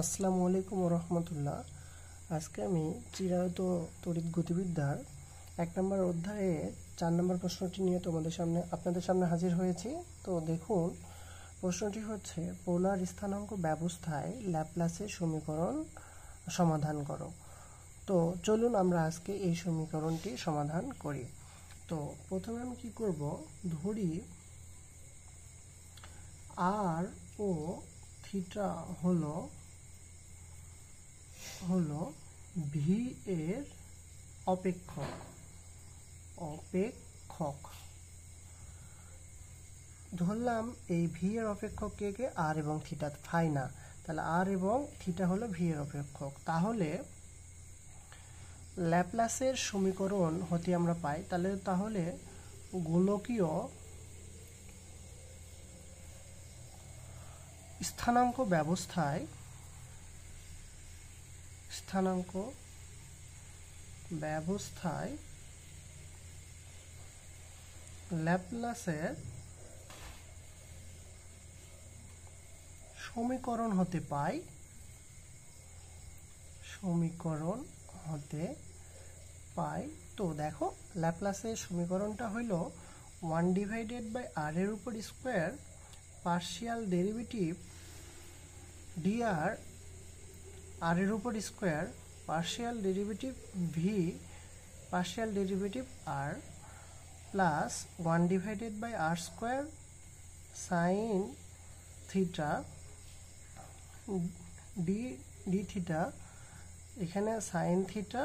আসসালামু আলাইকুম রহমতুল্লাহ। আজকে আমি চিরায়ত তড়িৎ গতিবিদ্যার 1 নম্বর অধ্যায়ে 4 নম্বর প্রশ্নটি নিয়ে আপনাদের সামনে হাজির হয়েছি। তো দেখুন, প্রশ্নটি হচ্ছে পোলার স্থানাঙ্ক ব্যবস্থায় ল্যাপ্লাসের সমীকরণ সমাধান করো। তো চলুন আমরা আজকে এই সমীকরণটি সমাধান করি। তো প্রথমে আমি কি করব, ধরি আর ও থিটা হলো ভি এর অপেক্ষক ধরলাম। এই ভি এর অপেক্ষক কে আর এবং থিটা, ফাই না, তাহলে আর এবং থিটা হলো ভি এর অপেক্ষক। তাহলে ল্যাপ্লাসের সমীকরণ হতে আমরা পাই তাহলে গোলকীয় স্থানাঙ্ক ব্যবস্থায় ল্যাপ্লাসের সমীকরণ হতে পাই। তো দেখো, ল্যাপ্লাসের সমীকরণটা হইল 1/r এর উপর square partial derivative dr r এর উপর square partial derivative v partial derivative r plus 1/r square sine theta d theta, এখানে sine theta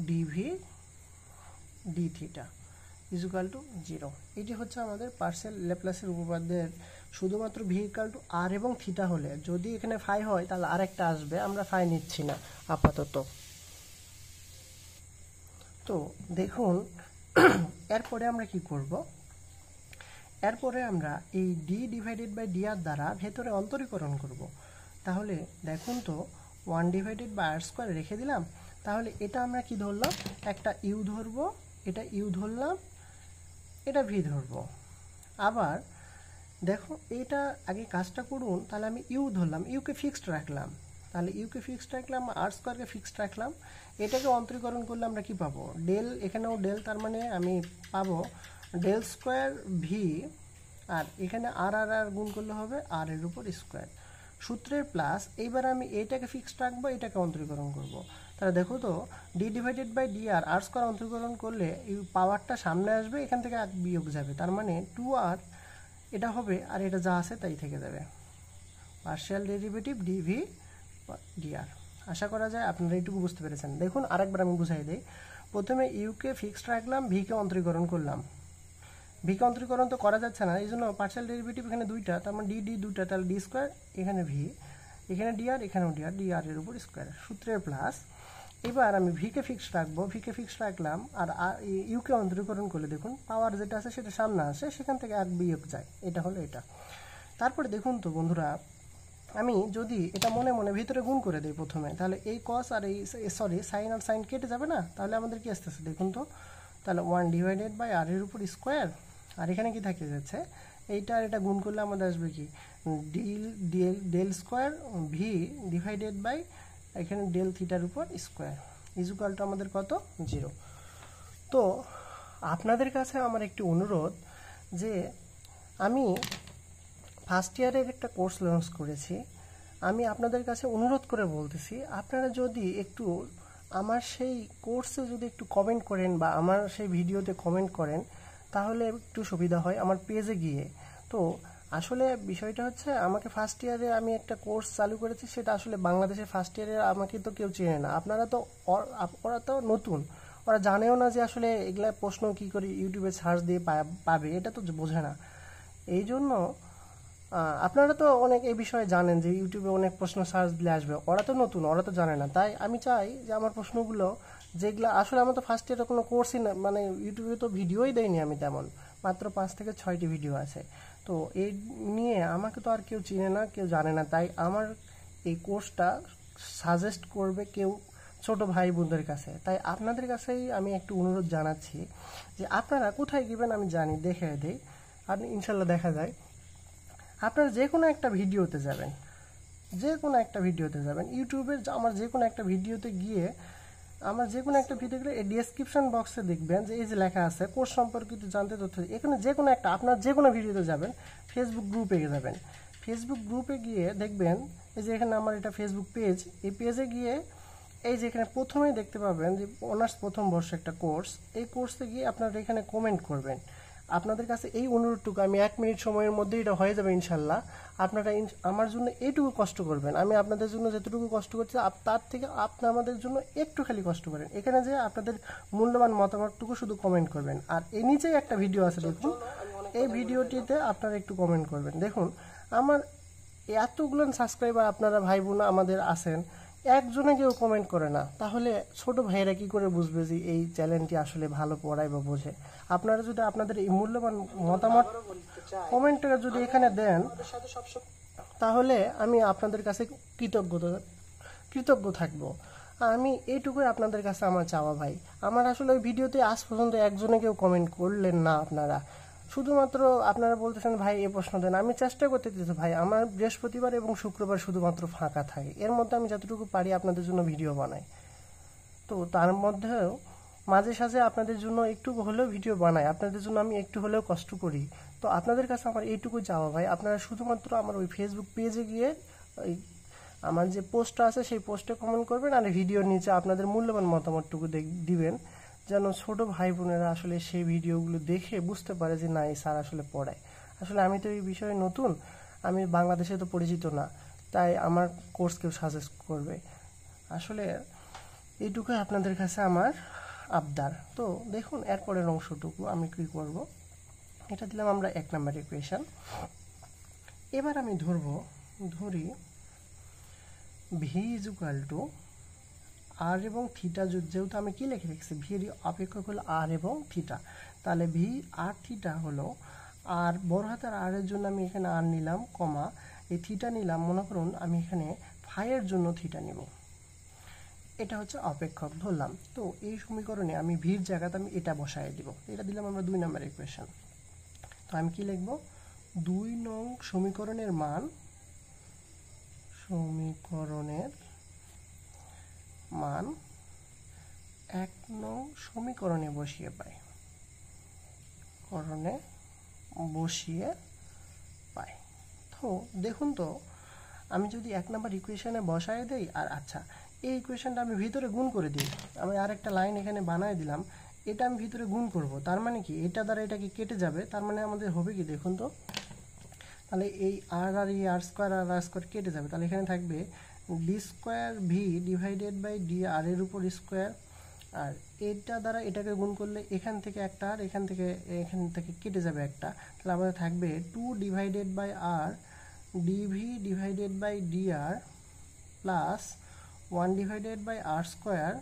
dv d theta equal to 0। এটি হচ্ছে আমাদের পার্শিয়াল ল্যাপ্লাসের উপপাদ্যের। শুধুমাত্র ভি ইকুয়াল টু আর এবং থিটা হলে, যদি এখানে ফাই হয় তাহলে আরেকটা আসবে, আমরা ফাই নিচ্ছি না আপাতত। তো দেখুন, এরপরে আমরা কি করব, এরপরে আমরা এই d/dr দ্বারা ভেতরে অন্তরীকরণ করব। তাহলে দেখুন তো, 1/r² রেখে দিলাম। তাহলে এটা আমরা কি ধরলাম, একটা ইউ ধরবো, এটা ইউ ধরলাম, এটা ভি ধরবো। আবার দেখো, এইটা আগে কাজটা করুন। তাহলে আমি ইউ ধরলাম, ইউকে ফিক্সড রাখলাম, আর স্কোয়ারকে ফিক্সড রাখলাম। এটাকে অন্তরীকরণ করলে আমরা কি পাবো, ডেল, এখানেও ডেল, তার মানে আমি পাবো ডেল স্কোয়ার ভি, আর এখানে আর আর আর গুণ করলে হবে আর এর উপর স্কোয়ার সূত্রের প্লাস। এইবার আমি এইটাকে ফিক্সড রাখবো, এটাকে অন্তরীকরণ করব। তাহলে দেখো তো, d/dr আর স্কোয়ার অন্তরীকরণ করলে এই পাওয়ারটা সামনে আসবে, এখান থেকে এক বিয়োগ যাবে, তার মানে 2r এটা হবে, আর এটা যা আছে তাই থেকে যাবে, পার্শিয়াল ডেরিভেটিভ dv dr। আশা করা যায় আপনারা এইটুকু বুঝতে পেরেছেন। দেখুন, আরেকবার আমি বুঝাই দিই। প্রথমে ইউকে ফিক্সড রাখলাম, ভিকে অন্তরীকরণ করলাম। ভিকে অন্তরীকরণ তো করা যাচ্ছে না, এই জন্য পার্শিয়াল ডেরিভেটিভ এখানে দুইটা, তার মানে ডি দুইটা, তাহলে ডি স্কোয়ার, এখানে ভি, এখানে ডিআর, এখানেও ডিআর এর উপর স্কোয়ার সূত্রের প্লাস। এবার আমি ভিকে ফিক্সড রাখবো, ভিকে ফিক্সড রাখলাম, আর ইউকে অন্তরীকরণ করলে দেখুন পাওয়ার যেটা আছে সেটা সামনে আসে, সেখান থেকে এক বিয়োগ যায়, এটা হলো এটা। তারপরে দেখুন তো বন্ধুরা, আমি যদি এটা মনে মনে ভিতরে গুণ করে দিই প্রথমে, তাহলে এই কস আর এই সাইন আর সাইন কেটে যাবে না। তাহলে আমাদের কি আসতেছে দেখুন তো, তাহলে 1/r এর উপর স্কোয়ার, আর এখানে কি থাকে যাচ্ছে, এইটা আর এটা গুণ করলে আমাদের আসবে কি, del square v divided by এখানে ডেল থিটার উপর স্কোয়ার ইকুয়াল টু আমাদের কত, 0। তো আপনাদের কাছে আমার একটি অনুরোধ, যে আমি ফার্স্ট ইয়ারের একটা কোর্স লঞ্চ করেছি, আমি আপনাদের কাছে অনুরোধ করে বলতেছি, আপনারা যদি একটু আমার সেই কোর্সে যদি একটু কমেন্ট করেন বা আমার সেই ভিডিওতে কমেন্ট করেন, তাহলে একটু সুবিধা হয় আমার পেজে গিয়ে। তো আসলে বিষয়টা হচ্ছে, আমাকে ফার্স্ট ইয়ারে আমি একটা কোর্স চালু করেছি, সেটা আসলে বাংলাদেশের ফার্স্ট ইয়ারে আমাকে তো কেউ চেনে না। আপনারা তো, ওরা তো নতুন, ওরা জানেও না যে আসলে এগুলা প্রশ্ন কি করে ইউটিউবে সার্চ দিয়ে পাবে, এটা তো বোঝে না। এই জন্য আপনারা তো অনেক এই বিষয়ে জানেন যে ইউটিউবে অনেক প্রশ্ন সার্চ দিলে আসবে, ওরা তো নতুন, ওরা তো জানে না। তাই আমি চাই যে আমার প্রশ্নগুলো যেগুলো, আসলে আমার তো ফার্স্ট ইয়ারে কোনো কোর্সই না, মানে ইউটিউবে তো ভিডিওই দেয়নি আমি তেমন, মাত্র 5 থেকে 6টি ভিডিও আছে। তো এই নিয়ে আমাকে তো আর কেউ চিনে না, কেউ জানে না। তাই আমার এই কোর্সটা সাজেস্ট করবে কেউ ছোট ভাই বোনদের কাছে। তাই আপনাদের কাছেই আমি একটু অনুরোধ জানাচ্ছি যে আপনারা কোথায় গিয়েবেন আমি জানি, দেখে দেই, আর ইনশাল্লাহ দেখা যায়। আপনারা যে কোনো একটা ভিডিওতে যাবেন, যে কোনো একটা ভিডিওতে যাবেন, ইউটিউবের আমার যে কোনো একটা ভিডিওতে গিয়ে এই ডেসক্রিপশন বক্সে দেখবেন যে এই যে লেখা আছে কোর্স সম্পর্কিত জানতে তথ্য, এখানে যে কোনো একটা আপনার যে কোনো ভিডিওতে যাবেন, ফেসবুক গ্রুপে যাবেন, ফেসবুক গ্রুপে গিয়ে দেখবেন এই যে এখানে আমার এটা ফেসবুক পেজ, এই পেজে গিয়ে এই যে এখানে প্রথমেই দেখতে পাবেন যে অনার্স প্রথম বর্ষ একটা কোর্স, এই কোর্সে গিয়ে আপনারা এখানে কমেন্ট করবেন। আপনাদের কাছে এই অনুরোধটুকু, আমি 1 মিনিট সময়ের মধ্যে এটা হয়ে যাবে ইনশাল্লাহ। আপনারা আমার জন্য এইটুকু কষ্ট করবেন, আমি আপনাদের জন্য যতটুকু কষ্ট করছি তার থেকে আপনি আমাদের জন্য একটু খালি কষ্ট করেন, এখানে যে আপনাদের মূল্যবান মতামতটুকু শুধু কমেন্ট করবেন। আর এই নিচেই একটা ভিডিও আছে দেখুন, এই ভিডিওটিতে আপনারা একটু কমেন্ট করবেন। দেখুন আমার এতগুলো সাবস্ক্রাইবার আপনারা ভাই বোন আমাদের আছেন, একজনে কেউ কমেন্ট করে না, তাহলে ছোট ভাইয়েরা কি করে বুঝবে যে এই চ্যানেলটি আসলে ভালো পড়ায় বা বোঝে? আপনারা যদি আপনাদের এই মূল্যবান মতামত কমেন্টে যদি এখানে দেন, তাহলে আমি আপনাদের কাছে কৃতজ্ঞ থাকবো। আমি এইটুকুই আপনাদের কাছে আমার চাওয়া ভাই। আমার আসলে ওই ভিডিওতে আজ পর্যন্ত একজনে কেউ কমেন্ট করলেন না আপনারা, শুধুমাত্র আপনারা বলতেছেন ভাই এই প্রশ্ন দেন। আমি চেষ্টা করতেছি ভাই, আমার বৃহস্পতিবার এবং শুক্রবার শুধুমাত্র ফাঁকা থাকে, এর মধ্যে আমি যতটুকু পারি আপনাদের জন্য ভিডিও বানাই। তো তার মধ্যেও মাঝে সাঝে আপনাদের জন্য একটু হলেও ভিডিও বানাই, আপনাদের জন্য আমি একটু হলেও কষ্ট করি। তো আপনাদের কাছে আমার এইটুকু চাওয়া ভাই, আপনারা শুধুমাত্র আমার ওই ফেসবুক পেজে গিয়ে ওই আমার যে পোস্টটা আছে সেই পোস্টে কমেন্ট করবেন, আর ভিডিওর নিচে আপনাদের মূল্যবান মতামতটুকু দিবেন, যেন ছোট ভাই বোনেরা আসলে সেই ভিডিওগুলো দেখে বুঝতে পারে যে না এই স্যার আসলে পড়ায়। আসলে আমি তো এই বিষয়ে নতুন, আমি বাংলাদেশে তো পরিচিত না, তাই আমার কোর্স কেউ সাজেস্ট করবে। আসলে এইটুকুই আপনাদের কাছে আমার আবদার। তো দেখুন এরপরের অংশটুকু আমি কি করব, এটা দিলাম আমরা 1 নাম্বার ইকুয়েশন। এবার আমি ধরি ভি ইজ ইকুয়াল টু আর এবং থিটা, যেহেতু আমি কি লিখে রেখেছি ভি এর অপেক্ষক হলো আর এবং থিটা, তাহলে ভি আর থিটা হলো আর বড় হাতের আর এর জন্য আমি এখানে আর নিলাম কমা, এই থিটা নিলাম, মনে করুন আমি এখানে ফাই এর জন্য থিটা নিব, এটা হচ্ছে অপেক্ষক ধরলাম। তো এই সমীকরণে আমি ভির জায়গাতে আমি এটা বসায় দিব, এটা দিলাম আমরা 2 নাম্বার ইকুয়েশন। তো আমি কি লিখব, 2 নং সমীকরণের মান 1 নং সমীকরণে বসিয়ে পাই, তো দেখুন তো আমি যদি 1 নাম্বার ইকুয়েশনে বসায় দেই, আর আচ্ছা এই ইকুয়েশনটা আমি ভিতরে গুণ করে দিই, আমি আরেকটা লাইন এখানে বানায় দিলাম, এটা আমি ভিতরে গুণ করব, তার মানে কি এটা দ্বারা এটা কি কেটে যাবে, তার মানে আমাদের হবে কি দেখুন তো, তাহলে এই আর আর এই আর স্কোয়ার আর আর স্কোয়ার কেটে যাবে, তাহলে এখানে থাকবে d square v divided by d r এর উপর স্কোয়ার, আর এটা দ্বারা এটাকে গুণ করলে এখান থেকে একটা আর এখান থেকে কেটে যাবে একটা, তাহলে আমাদের থাকবে 2 divided by r dv divided by d r plus 1 divided by r square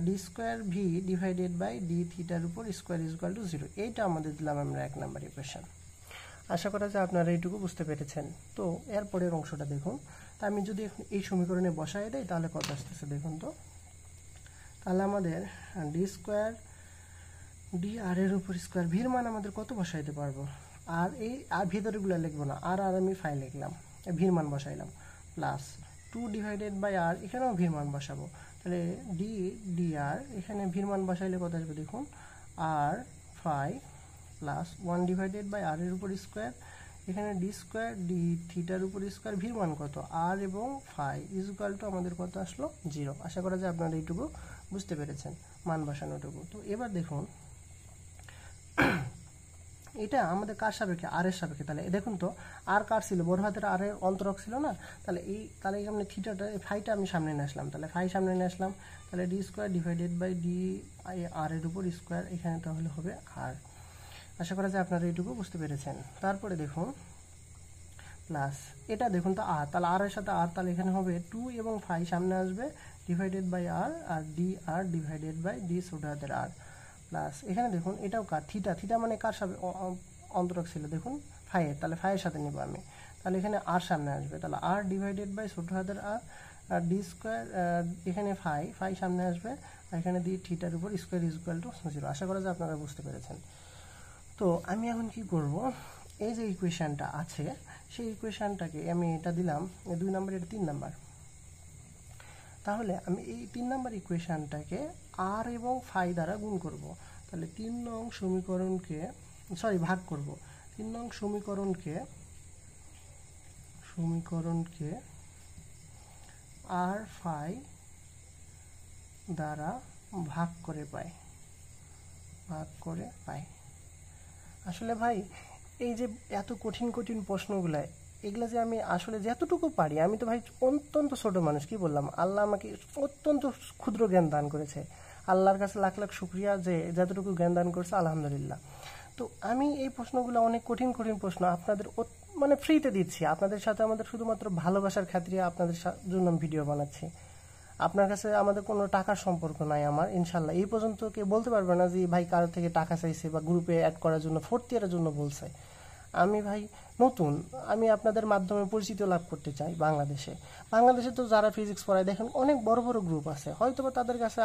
d square v divided by d থিটার উপর স্কোয়ার ইজ ইকুয়াল টু 0। এইটা আমাদের দিলাম আমরা 1 নাম্বার ইকুয়েশন। আশা করা যায় আপনারা এইটুকু বুঝতে পেরেছেন। তো এরপরের অংশটা দেখুন, তা আমি যদি এই সমীকরণে বসায় দেই তাহলে কত আসতেছে দেখুন তো, তাহলে আমাদের ডি স্কোয়ার ডি আর এর উপর স্কোয়ার ভির মান আমাদের কত বসাইতে পারবো, আর এই আর ভিতরেগুলো লিখবো না, আর আমি ফাই লিখলাম, ভির মান বসাইলাম, প্লাস 2 ডিভাইডেড বাই আর এখানেও ভির মান বসাবো, তাহলে ডি আর এখানে ভির মান বসাইলে কত আসবে দেখুন, আর ফাই প্লাস 1 ডিভাইডেড বাই আর এর উপর স্কোয়ার, এখানে ডি স্কোয়ার ডি থিটার উপর স্কোয়ার, ভির মান কত আর এবং ফাই ইজ ইকুয়াল টু আমাদের কত আসলো 0। আশা করা যায় আপনারা এইটুকু বুঝতে পেরেছেন মান বসানোটুকু। তো এবার দেখুন এটা আমাদের কার সাপেক্ষে, আর এর সাপেক্ষে, তাহলে দেখুন তো আর কার ছিল, বড় হাতের আর এর অন্তরক ছিল না, তাহলে এখানে থিটাটা ফাইটা আমি সামনে নিয়ে আসলাম, তাহলে ফাই সামনে নিয়ে আসলাম, তাহলে d square divided by d r এর উপর স্কোয়ার, এখানে তাহলে হবে আর। আশা করা যায় আপনারা এইটুকু বুঝতে পেরেছেন। তারপরে দেখুন প্লাস এটা দেখুন তো আর, তাহলে আর এর সাথে আর, তাহলে এখানে হবে 2 এবং ফাই সামনে আসবে divided by r, r d r divided by d ছোট হাতের আর, প্লাস এখানে দেখুন এটাও কার, থিটা মানে কার সাথে অন্তরক ছিল দেখুন ফাইয়ের, তাহলে ফাইয়ের সাথে নিব আমি, তাহলে এখানে আর সামনে আসবে, তাহলে আর ডিভাইডেড বাই ছোট হাতের আর, আর ডি স্কোয়ার এখানে ফাই সামনে আসবে, আর এখানে ডি থিটার উপর স্কোয়ার ইজ ইকুয়াল টু 0। আশা করা যায় আপনারা বুঝতে পেরেছেন। তো আমি এখন কি করব, এই যে ইকুয়েশনটা আছে সেই ইকুয়েশনটাকে আমি এটা দিলাম 2 নাম্বার, এটা 3 নাম্বার। তাহলে আমি এই 3 নাম্বার ইকুয়েশনটাকে আর এবং ফাই দ্বারা গুণ করব। তাহলে 3 নং সমীকরণকে ভাগ করব। 3 নং সমীকরণকে আর ফাই দ্বারা ভাগ করে পাই। আসলে ভাই এই যে এত কঠিন কঠিন প্রশ্নগুলো, এগুলা যে আমি আসলে যতটুকু পারি, আমি তো ভাই অত্যন্ত ছোট মানুষ, কি বললাম, আল্লাহ আমাকে অত্যন্ত ক্ষুদ্র জ্ঞান দান করেছে। আল্লাহর কাছে লাখ লাখ শুকরিয়া যে যতটুকু জ্ঞান দান করছে, আলহামদুলিল্লাহ। তো আমি এই প্রশ্নগুলো, অনেক কঠিন কঠিন প্রশ্ন আপনাদের মানে ফ্রিতে দিচ্ছি, আপনাদের সাথে আমাদের শুধুমাত্র ভালোবাসার খাতিরে আপনাদের জন্য ভিডিও বানাচ্ছি। আপনার কাছে আমাদের কোনো টাকার সম্পর্ক নাই আমার, ইনশাল্লাহ। এই পর্যন্ত কেউ বলতে পারবে না যে ভাই কারো থেকে টাকা চাইছে বা গ্রুপে অ্যাড করার জন্য, 4th ইয়ারের জন্য বলছে। আমি ভাই নতুন, আমি আপনাদের মাধ্যমে পরিচিতি লাভ করতে চাই। বাংলাদেশে তো যারা ফিজিক্স পড়ায় দেখেন অনেক বড় বড় গ্রুপ আছে, হয়তো বা তাদের কাছে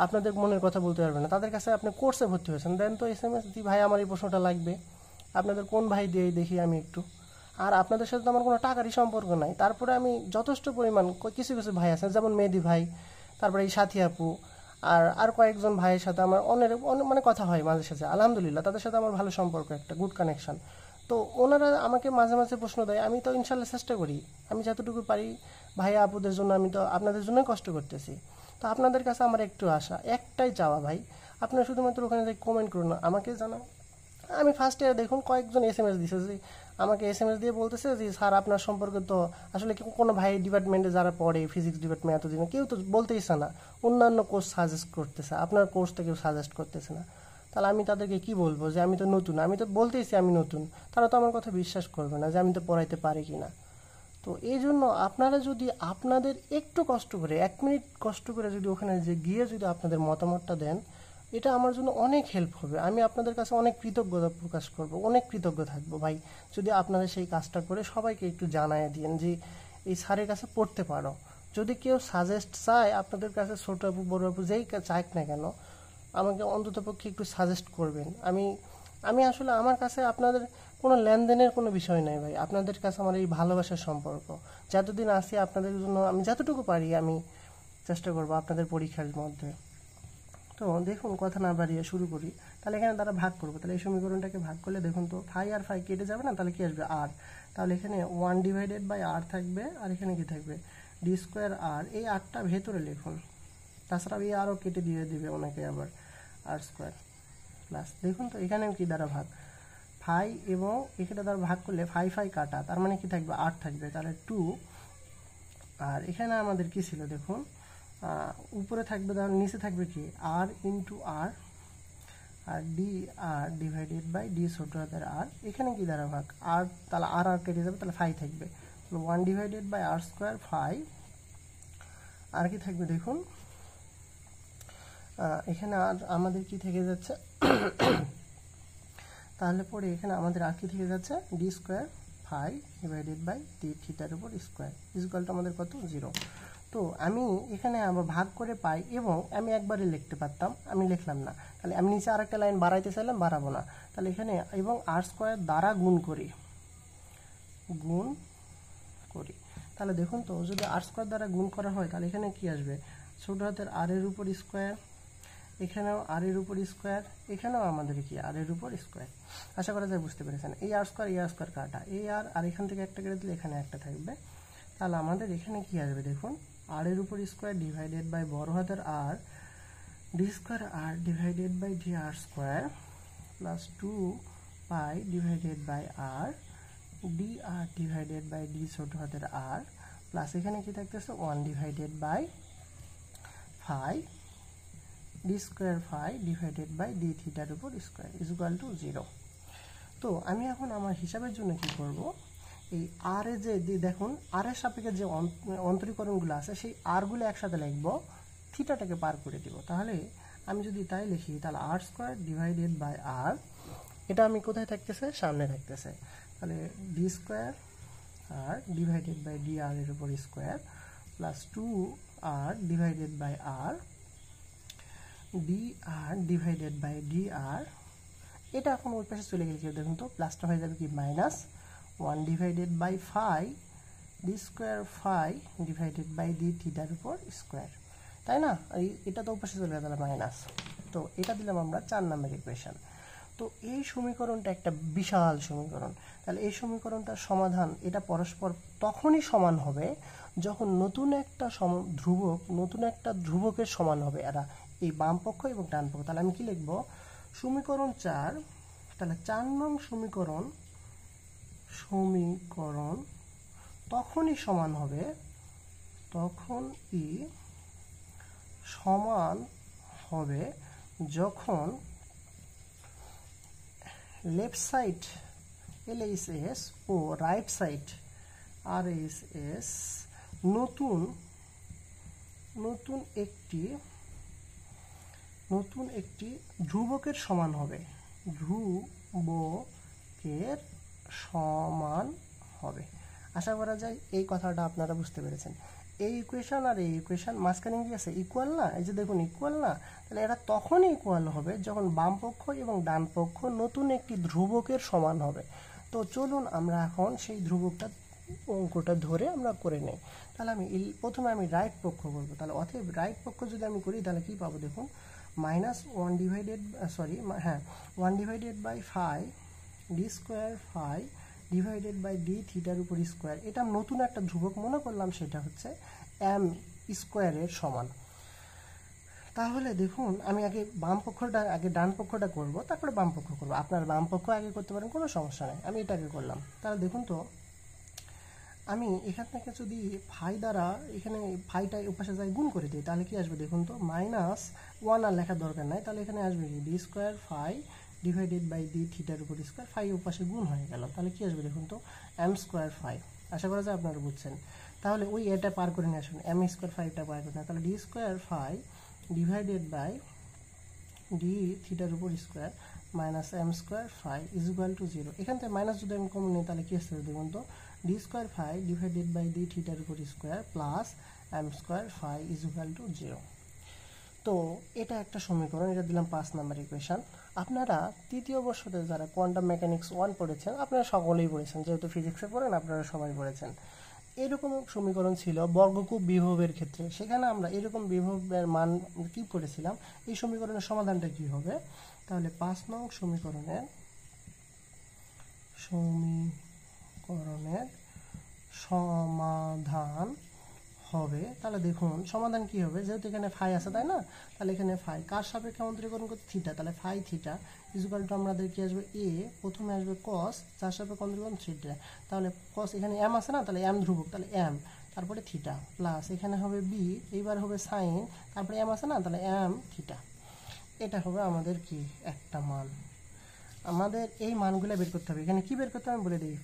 আপনাদের মনের কথা বলতে পারবেন না। তাদের কাছে আপনি কোর্সে ভর্তি হয়েছেন, দেন তো SMS দি ভাই আমার এই প্রশ্নটা লাগবে, আপনাদের কোন ভাই দিয়ে দেখি আমি একটু। আর আপনাদের সাথে তো আমার কোনো টাকারই সম্পর্ক নাই, তারপরে আমি যথেষ্ট পরিমাণ কিছু কিছু ভাই আছে, যেমন মেহেদি ভাই, তারপরে এই সাথী আপু, আর কয়েকজন ভাইয়ের সাথে আমার অনেক মানে কথা হয় মাঝে সাথে, আলহামদুলিল্লাহ তাদের সাথে আমার ভালো সম্পর্ক, একটা গুড কানেকশন। তো ওনারা আমাকে মাঝে মাঝে প্রশ্ন দেয়, আমি তো ইনশাল্লাহ চেষ্টা করি, আমি যতটুকু পারি ভাইয়া আপুদের জন্য, আমি তো আপনাদের জন্যই কষ্ট করতেছি। তো আপনাদের কাছে আমার একটু আশা, একটাই চাওয়া ভাই, আপনারা শুধুমাত্র ওখানে কমেন্ট করুন, আমাকে জানান। আমি ফার্স্ট ইয়ার দেখুন কয়েকজন SMS দিছে, যে আমাকে SMS দিয়ে বলতেছে যে স্যার আপনার সম্পর্কে তো আসলে কোনো ভাই ডিপার্টমেন্টে যারা পড়ে, ফিজিক্স ডিপার্টমেন্ট এতদিন কেউ তো বলতেইছে না, অন্যান্য কোর্স সাজেস্ট করতেছে, আপনার কোর্সটা কেউ সাজেস্ট করতেছে না। তাহলে আমি তাদেরকে কি বলবো যে আমি তো নতুন, আমি তো বলতেইছি আমি নতুন, তারা তো আমার কথা বিশ্বাস করবে না যে আমি তো পড়াইতে পারি কিনা। তো এই জন্য আপনারা যদি আপনাদের একটু কষ্ট করে 1 মিনিট কষ্ট করে যদি ওখানে যে গিয়ে যদি আপনাদের মতামতটা দেন, এটা আমার জন্য অনেক হেল্প হবে। আমি আপনাদের কাছে অনেক কৃতজ্ঞতা প্রকাশ করব, অনেক কৃতজ্ঞ থাকবো ভাই, যদি আপনারা সেই কাজটা করে সবাইকে একটু জানায় দিন যে এই স্যারের কাছে পড়তে পারো। যদি কেউ সাজেস্ট চায় আপনাদের কাছে, ছোট আপু বড় আপু যেই চাক না কেন, আমাকে অন্ততপক্ষে একটু সাজেস্ট করবেন। আমি আসলে আমার কাছে আপনাদের কোনো লেনদেনের কোনো বিষয় নাই ভাই, আপনাদের কাছে আমার এই ভালোবাসার সম্পর্ক। যতদিন আসি আপনাদের জন্য আমি যতটুকু পারি আমি চেষ্টা করব আপনাদের পরীক্ষার মধ্যে। তো দেখুন কথা না বাড়িয়ে শুরু করি। তাহলে এখানে দ্বারা ভাগ করবো, তাহলে এই সমীকরণটাকে ভাগ করলে দেখুন তো ফাই আর ফাই কেটে যাবে না, তাহলে কি আসবে আর। তাহলে এখানে 1/r থাকবে, আর এখানে কি থাকবে d²r। এই আরটা ভেতরে লিখুন, তাছাড়া এই আরও কেটে দিয়ে দিবে অনেকে আবার, r² প্লাস দেখুন তো এখানে কি দ্বারা ভাগ, ফাই এবং এখানে দ্বারা ভাগ করলে ফাই ফাই কাটা, তার মানে কি থাকবে আর থাকবে, তাহলে 2। আর এখানে আমাদের কি ছিল দেখুন, উপরে থাকবে, তাহলে নিচে থাকবে কি r into r, r d r divided by d ছোট হাতের আর। এখানে কি দ্বারা ভাগ আর, তাহলে আর আর কেটে যাবে, তাহলে ফাই থাকবে, 1/r² ফাই। আর কি থাকবে দেখুন, এখানে আর আমাদের কি থেকে যাচ্ছে তাহলে পরে এখানে আমাদের আর কি থেকে যাচ্ছে d² phi divided by d থিটার উপর স্কোয়ার ইকুয়ালটা আমাদের কত 0। তো আমি এখানে আবার ভাগ করে পাই, এবং আমি একবারে লিখতে পারতাম, আমি লিখলাম না, তাহলে আমি নিচে আরেকটা লাইন বাড়াইতে চাইলাম, বাড়াবো না। তাহলে এখানে এবং r² দ্বারা গুণ করি, তাহলে দেখুন তো যদি r² দ্বারা গুণ করা হয় তাহলে এখানে কি আসবে, ছোট হাতের r এর উপর স্কোয়ার, এখানেও r এর উপর স্কোয়ার, এখানেও আমাদের কি r এর উপর স্কোয়ার। আশা করা যায় বুঝতে পেরেছেন। এই r² কাটা, এই আর এখান থেকে একটা কেটে দিলে এখানে একটা থাকবে, তাহলে আমাদের এখানে কি আসবে দেখুন, r এর উপর স্কোয়ার ডিভাইডেড বাই বড় হাতের r d²r divided by dr² plus 2 pi divided by r dr divided by d ছোট হাতের r প্লাস এখানে কি থাকতেছে 1 divided by phi d² phi divided by d থিটার উপর স্কোয়ার ইকুয়াল টু 0। তো আমি এখন আমার হিসাবের জন্য কি করব, এই আর এ যে দেখুন আর এর সাপেক্ষে যে অন্তরীকরণগুলো আছে সেই আরগুলো একসাথে লিখবো, থিটাটাকে পার করে দিব। তাহলে আমি যদি তাই লিখি তাহলে r² ডিভাইডেড বাই r, এটা আমি কোথায় থাকতেছে, সামনে থাকতেছে, তাহলে d² r divided by dr এর উপর square plus 2r divided by r dr divided by dr এটা এখন ওই পাশে চলে গেলে কি দেখুন তো প্লাসটা হয়ে যাবে কি minus 1 divided by 5 d square 5 divided by d থিটার উপর স্কোয়ার, তাই না? এটা তো পাশে চলে গেল মাইনাস। তো এটা দিলাম আমরা 4 নম্বর ইকুয়েশন। তো এই সমীকরণটা একটা বিশাল সমীকরণ। তাহলে এই সমীকরণটার সমাধান এটা পরস্পর তখনই সমান হবে যখন নতুন একটা ধ্রুবকের সমান হবে এরা, এই বাম পক্ষ এবং ডান পক্ষ। তাহলে আমি কি লিখব, সমীকরণ 4, তাহলে 4 নং সমীকরণ তখনই সমান হবে, যখন লেফট সাইড LHS ও রাইট সাইড RHS নতুন একটি ধ্রুবকের সমান হবে, আশা করা যায় এই কথাটা আপনারা বুঝতে পেরেছেন। এই ইকুয়েশন আর এই ইকুয়েশন মাঝখানে কি আছে, ইকুয়াল না? এই যে দেখুন ইকুয়াল না, তাহলে এরা তখনই ইকুয়াল হবে যখন বাম পক্ষ এবং ডান পক্ষ নতুন একটি ধ্রুবকের সমান হবে। তো চলুন আমরা এখন সেই অঙ্কটা ধরে আমরা করে নেই। তাহলে প্রথমে আমি রাইট পক্ষ করবো। তাহলে অতএব রাইট পক্ষ যদি আমি করি তাহলে কি পাবো দেখুন, minus 1 divided by 5 d square 5 divided by d থিটার উপর স্কোয়ার। এটা নতুন একটা ধ্রুবক মনে করলাম, সেটা হচ্ছে m স্কোয়ারের সমান। তাহলে দেখুন আমি আগে ডান পক্ষটা করব, তারপরে বাম পক্ষ করব। আপনার বাম পক্ষ আগে করতে পারেন, কোনো সমস্যা নেই, আমি এটা আগে করলাম। তাহলে দেখুন তো আমি এখান থেকে যদি ফাই দ্বারা এখানে ফাইটা উপাশে যাই গুণ করে দিই তাহলে কি আসবে দেখুন তো, মাইনাস 1 আর লেখার দরকার নাই, তাহলে এখানে আসবে কি d square 5 divided by d থিটার উপর স্কোয়ার, 5 উপাশে গুণ হয়ে গেল। তাহলে কি আসবে দেখুন তো, m স্কোয়ার 5। আশা করা যায় আপনারা বুঝছেন। তাহলে ওই এটা পার করে নিয়ে আসুন, m স্কোয়ার 5টা পার করে নিয়ে, তাহলে d square 5 divided by d থিটার উপর square minus m square 5 is equal to 0। এখান থেকে মাইনাস যদি আমি কমন নিই তাহলে কি আসছে দেখুন তো, d square 5 divided by d থিটার উপর square plus m square 5 is equal to 0। তো এটা একটা সমীকরণ, এটা দিলাম 5 নাম্বার ইকুয়েশন। আপনারা তৃতীয় বর্ষতে যারা কোয়ান্টাম মেকানিক্স 1 পড়েছেন, আপনারা সকলেই পড়েছেন, যেহেতু ফিজিক্সে পড়েন আপনারা সবাই পড়েছেন। এরকম সমীকরণ ছিল বর্গকূপ বিভবের ক্ষেত্রে, সেখানে আমরা এরকম বিভবের মান কি করেছিলাম, এই সমীকরণের সমাধানটা কি হবে। তাহলে 5 নং সমীকরণের সমাধান হবে, তাহলে দেখুন সমাধান কি হবে, যেহেতু এখানে ফাই আছে তাই না, তাহলে এখানে ফাই কার সাপেক্ষে অন্তরীকরণ করতে, থিটা, তাহলে ফাই থিটা ইকুয়াল টু আমাদের কি আসবে এ, প্রথমে আসবে কস, যার সাপেক্ষে অন্তরীকরণ থিটা, তাহলে কস এখানে এম আছে না, তাহলে এম ধ্রুবক, তাহলে এম তারপরে থিটা প্লাস এখানে হবে বি, এইবার হবে সাইন, তারপরে এম আছে না, তাহলে এম থিটা। এটা হবে আমাদের কি একটা মান। আমাদের এই মানগুলো বের করতে হবে। এখানে কি বের করতে হবে বলে দিই,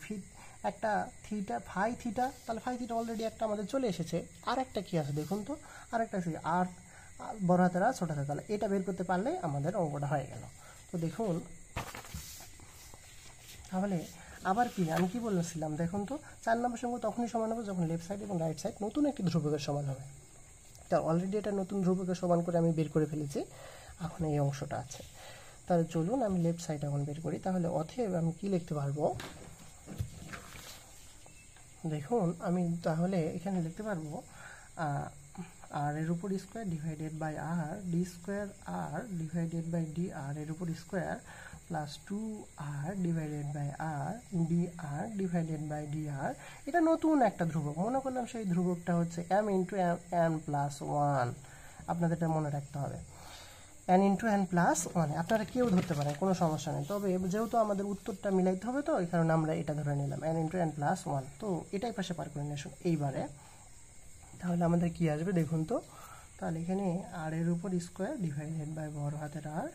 একটা থিটা ফাই থিটা, তাহলে ফাই থিটা অলরেডি একটা আমাদের চলে এসেছে, আর একটা কি আছে দেখুন তো, আর একটা আছে আর বড় হাতের আর ছোট হাতের, তাহলে এটা বের করতে পারলে আমাদের অঙ্কটা হয়ে গেল। তো দেখুন তাহলে আবার কি আমি কি বলেছিলাম দেখুন তো, 4 নম্বর সঙ্গে তখনই সমান হবে যখন লেফট সাইড এবং রাইট সাইড নতুন একটি ধ্রুবকের সমান হবে। তা অলরেডি এটা নতুন ধ্রুবকের সমান করে আমি বের করে ফেলেছি, এখন এই অংশটা আছে। তাহলে চলুন আমি লেফট সাইড এখন বের করি। তাহলে অতএব আমি কি লিখতে পারবো দেখুন, আমি তাহলে এখানে লিখতে পারবো আর এর উপর square divided by r d square r divided by d r এর উপর square plus 2r divided by r d r divided by d r. এটা নতুন একটা ধ্রুবক, মনে করলাম সেই ধ্রুবকটা হচ্ছে m ইন্টু n প্লাস 1। আপনাদের এটা মনে রাখতে হবে, n ইন্টু n প্লাস 1। আপনারা কেউ ধরতে পারেন, কোনো সমস্যা নেই, তবে যেহেতু আমাদের উত্তরটা মিলাইতে হবে তো এই কারণে আমরা এটা ধরে নিলাম n ইন্টু n প্লাস 1। তো এটাই পাশে পার করে নিয়ে আসুন এইবারে, তাহলে আমাদের কি আসবে দেখুন তো, তাহলে এখানে আর এর উপর স্কোয়ার ডিভাইডেড বাই বড় হাতের r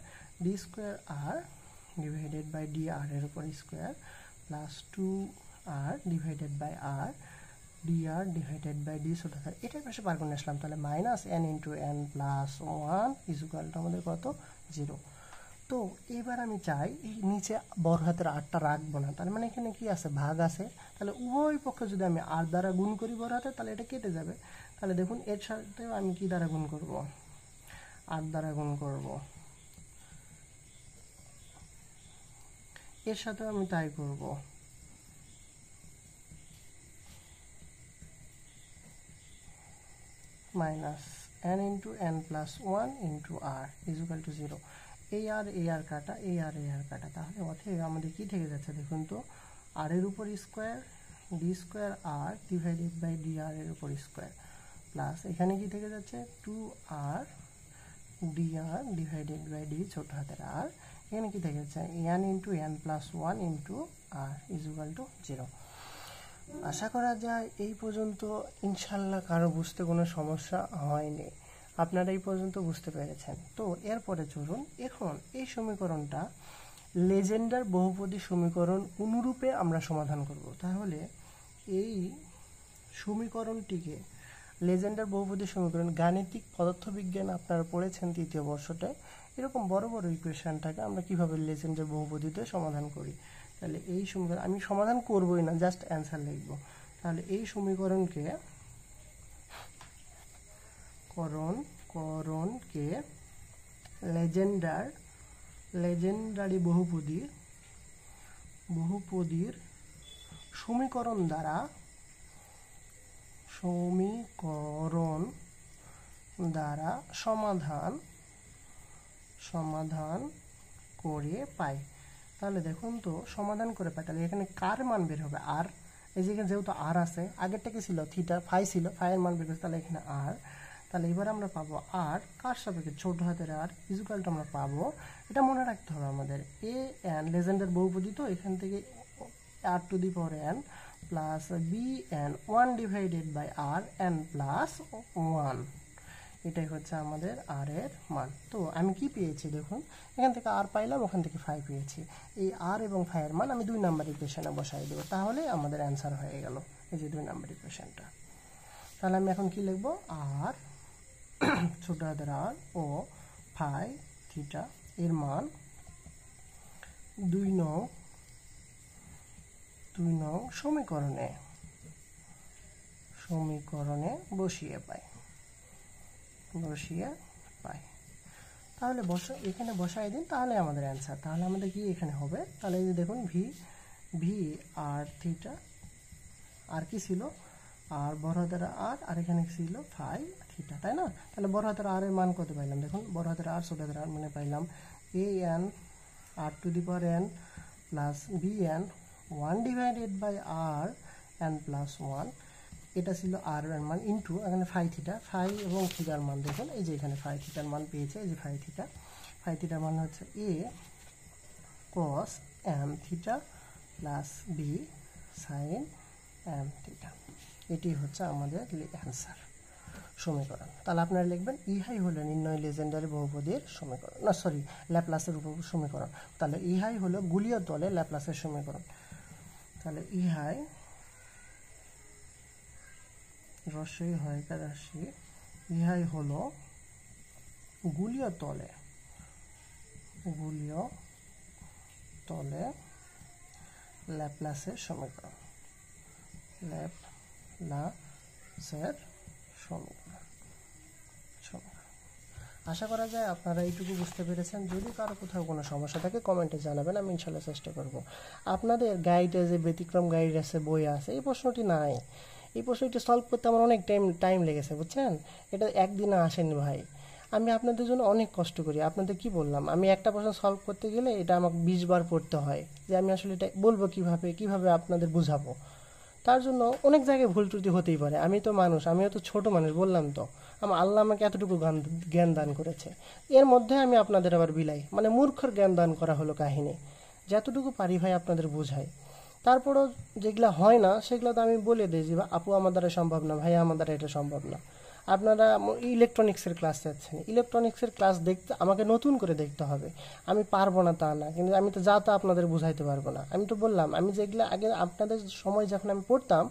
d square r divided by d r এর উপর square plus 2r divided by r d r divided by d ছোট হাতের, এটার পাশে পার করে আসলাম, তাহলে minus n into n plus 1 is equal to আমাদের কত 0। তো এবার আমি চাই এই নিচে বড় হাতের আরটা রাখবো না, তার মানে এখানে কি আছে ভাগ আছে, তাহলে উভয় পক্ষে যদি আমি আর দ্বারা গুণ করি বড় হাতে তাহলে এটা কেটে যাবে। তাহলে দেখুন এর সাথেও আমি কি দ্বারা গুণ করব, আর দ্বারা গুণ করব, এর সাথে আমি তাই করব। Minus n into n plus 1 into r is equal to 0। এই আর কাটা, এই আর কাটা, তাহলে অতএব আমাদের কি থেকে যাচ্ছে দেখুন তো, আর এর উপর square d square r divided by d r এর উপর স্কোয়ার প্লাস এখানে কি থেকে যাচ্ছে 2r dr divided by d ছোট হাতের আর, এখানে কি থেকে যাচ্ছে n into n plus 1 into r is equal to 0। আশা করা যায় এই পর্যন্ত ইনশাল্লাহ কারো বুঝতে কোনো সমস্যা হয়নি, আপনারা এই পর্যন্ত বুঝতে পেরেছেন। তো এরপরে চলুন এখন এই সমীকরণটা লেজেন্ডার বহুপদী সমীকরণ অনুরূপে আমরা সমাধান করব। তাহলে এই সমীকরণটিকে লেজেন্ডার বহুপদী সমীকরণ গাণিতিক পদার্থবিজ্ঞান আপনারা পড়েছেন তৃতীয় বর্ষটায়, এরকম বড় বড় ইকুয়েশনটাকে আমরা কিভাবে লেজেন্ডার বহুপদীতে সমাধান করি। তাহলে এই সমীকরণ আমি সমাধান করবই না, জাস্ট অ্যান্সার লিখব। তাহলে এই সমীকরণকে লেজেন্ডারি বহুপদীর সমীকরণ দ্বারা সমাধান করে পাই। তাহলে দেখুন তো সমাধান করে পাই, তাহলে এখানে কার মান বের হবে আর, এই যে যেহেতু আর আছে, আগেরটা কি ছিল থিটা, ফাই ছিল, ফাইয়ের মান বের করছে, তাহলে এখানে আর, তাহলে এবার আমরা পাবো আর কার সাপেক্ষে ছোট হাতের আর ইকুয়ালটা আমরা পাবো, এটা মনে রাখতে হবে আমাদের এ এন লেজেন্ডার বহুপদী, তো এখান থেকে r to the power n plus b n 1 divided by r n plus 1, এটাই হচ্ছে আমাদের আর এর মান। তো আমি কি পেয়েছি দেখুন, এখান থেকে আর পাইলাম, ওখান থেকে ফাই পেয়েছি, এই আর এবং ফাইয়ের মান আমি 2 নাম্বার ইকুয়েশনে বসাই দেবো, তাহলে আমাদের অ্যান্সার হয়ে গেল এই যে 2 নাম্বার ইকুয়েশনটা। তাহলে আমি এখন কি লিখবো, আর ছোট হাতের আর ও ফাই থিটা এর মান 2 নং সমীকরণে বসিয়ে পাই। তাহলে এখানে বসাই দিন, তাহলে আমাদের অ্যান্সার। তাহলে আমাদের কি এখানে হবে, তাহলে এই যে দেখুন ভি আর থিটা, আর কি ছিল আর বড় হাতের আর এখানে ছিল ফাই থিটা, তাই না? তাহলে বড় হাতের আর এর মান কত পাইলাম দেখুন, বড় হাতের আর ছোট হাতের আর মানে পাইলাম a n r to the power n plus b n 1 divided by r n plus 1, এটা ছিল আর এর মান ইন্টু এখানে ফাই থিটা, ফাই এবং থিটার মান দেখুন, এই যে এখানে ফাই থিটার মান পেয়েছে, এই যে ফাই থিটার মান হচ্ছে a cos m theta plus b sine m theta, এটি হচ্ছে আমাদের অ্যান্সার সমীকরণ। তাহলে আপনারা লিখবেন ইহাই হলো নির্ণয় লেজেন্ডারি বহুপদীর সমীকরণ, না সরি ল্যাপ্লাসের সমীকরণ। তাহলে ইহাই হলো গুলীয় তলে ল্যাপ্লাসের সমীকরণ। তাহলে ইহাই রসই হয় রাশি, ইহাই হলো গুলীয় তলে ল্যাপ্লাসের সমীকরণ, আশা করা যায় আপনারা এইটুকু বুঝতে পেরেছেন। যদি কারো কোথাও কোনো সমস্যা থাকে কমেন্টে জানাবেন, আমি ইনশাল্লাহ চেষ্টা করব। আপনাদের গাইডে যে ব্যতিক্রম গাইড আছে, বই আছে, এই প্রশ্নটি নাই, এই প্রশ্নটি সলভ করতে আমার অনেক টাইম লেগেছে, বুঝছেন? এটা একদিনে আসেনি ভাই, আমি আপনাদের জন্য অনেক কষ্ট করি। আপনাদের কি বললাম, আমি একটা প্রশ্ন সলভ করতে গেলে এটা আমাকে 20 বার পড়তে হয়, যে আমি আসলে এটা বলবো কিভাবে আপনাদের বুঝাবো। তার জন্য অনেক জায়গায় ভুল ত্রুটি হতেই পারে, আমি তো মানুষ, আমিও তো ছোট মানুষ, বললাম তো আল্লাহ আমাকে এতটুকু জ্ঞান দান করেছে, এর মধ্যে আমি আপনাদের আবার বিলাই, মানে মূর্খর জ্ঞান দান করা হলো কাহিনী। যতটুকু পারি ভাই আপনাদের বোঝাই, তারপরও যেগুলো হয় না সেগুলো তো আমি বলে দিই যে আপু আমার দ্বারা সম্ভব না, ভাই আমার দ্বারা এটা সম্ভব না। আপনারা ইলেকট্রনিক্সের ক্লাস যাচ্ছেন, ইলেকট্রনিক্সের ক্লাস দেখতে আমাকে নতুন করে দেখতে হবে, আমি পারবো না তা না, কিন্তু আমি তো তা আপনাদের বুঝাইতে পারবো না। আমি তো বললাম, আমি যেগুলো আগে আপনাদের সময় যখন আমি পড়তাম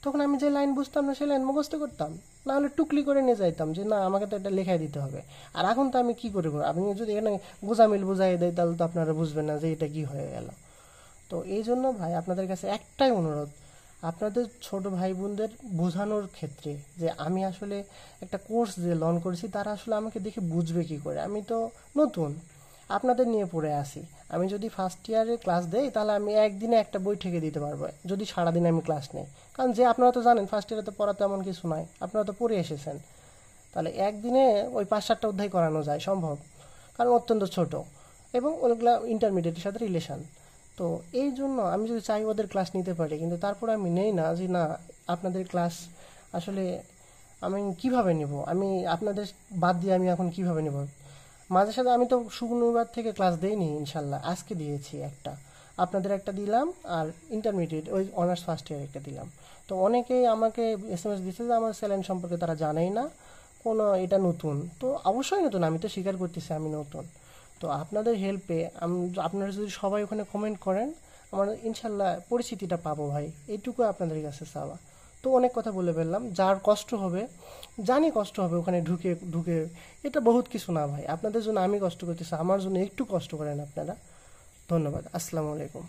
তখন আমি যে লাইন বুঝতাম না সেই লাইন মুখস্থ করতাম, না হলে টুকলি করে নিয়ে যাইতাম যে না আমাকে তো এটা লেখাই দিতে হবে। আর এখন তো আমি কি করে আপনি যদি এখানে গোজামিল বুঝাই দেয় তাহলে তো আপনারা বুঝবেন না যে এটা কি হয়ে গেল। তো এই জন্য ভাই আপনাদের কাছে একটাই অনুরোধ, আপনাদের ছোট ভাই বোনদের বোঝানোর ক্ষেত্রে যে আমি আসলে একটা কোর্স যে লর্ন করেছি, তারা আসলে আমাকে দেখে বুঝবে কি করে, আমি তো নতুন, আপনাদের নিয়ে পড়ে আসি। আমি যদি ফার্স্ট ইয়ারে ক্লাস দেই তাহলে আমি একদিনে একটা বই ঠেকে দিতে পারবো যদি সারাদিন আমি ক্লাস নেই। কারণ যে আপনারা তো জানেন ফার্স্ট ইয়ারে তো পড়া তেমন কিছু নয়, আপনারা তো পড়ে এসেছেন। তাহলে একদিনে ওই 5-7টা অধ্যায় করানো যায় সম্ভব, কারণ অত্যন্ত ছোট এবং ওগুলো ইন্টারমিডিয়েটের সাথে রিলেশন। তো এই জন্য আমি যদি চাই ওদের ক্লাস নিতে পারি, কিন্তু তারপরে আমি নেই না যে না আপনাদের ক্লাস আসলে আমি কিভাবে নিব, আমি আপনাদের বাদ দিয়ে আমি এখন কিভাবে নিব। মাঝে সাথে আমি তো শনিবার থেকে ক্লাস দেইনি, ইনশাল্লাহ আজকে দিয়েছি একটা, আপনাদের একটা দিলাম, আর ইন্টারমিডিয়েট ওই অনার্স ফার্স্ট ইয়ার একটা দিলাম। তো অনেকেই আমাকে SMS দিচ্ছে যে আমার স্যালাইন সম্পর্কে তারা জানেই না, কোনো এটা নতুন। তো অবশ্যই নতুন, আমি তো স্বীকার করতেছি আমি নতুন। তো আপনাদের হেল্পে আপনারা যদি সবাই ওখানে কমেন্ট করেন, আমরা ইনশাল্লাহ পরিচিতিটা পাবো ভাই, এইটুকু আপনাদের কাছে চাওয়া। তো অনেক কথা বলে ফেললাম, যার কষ্ট হবে জানি কষ্ট হবে ওখানে ঢুকে ঢুকে, এটা বহুত কিছু না ভাই, আপনাদের জন্য আমি কষ্ট করতেছি, আমার জন্য একটু কষ্ট করেন আপনারা। ধন্যবাদ, আসসালামু আলাইকুম।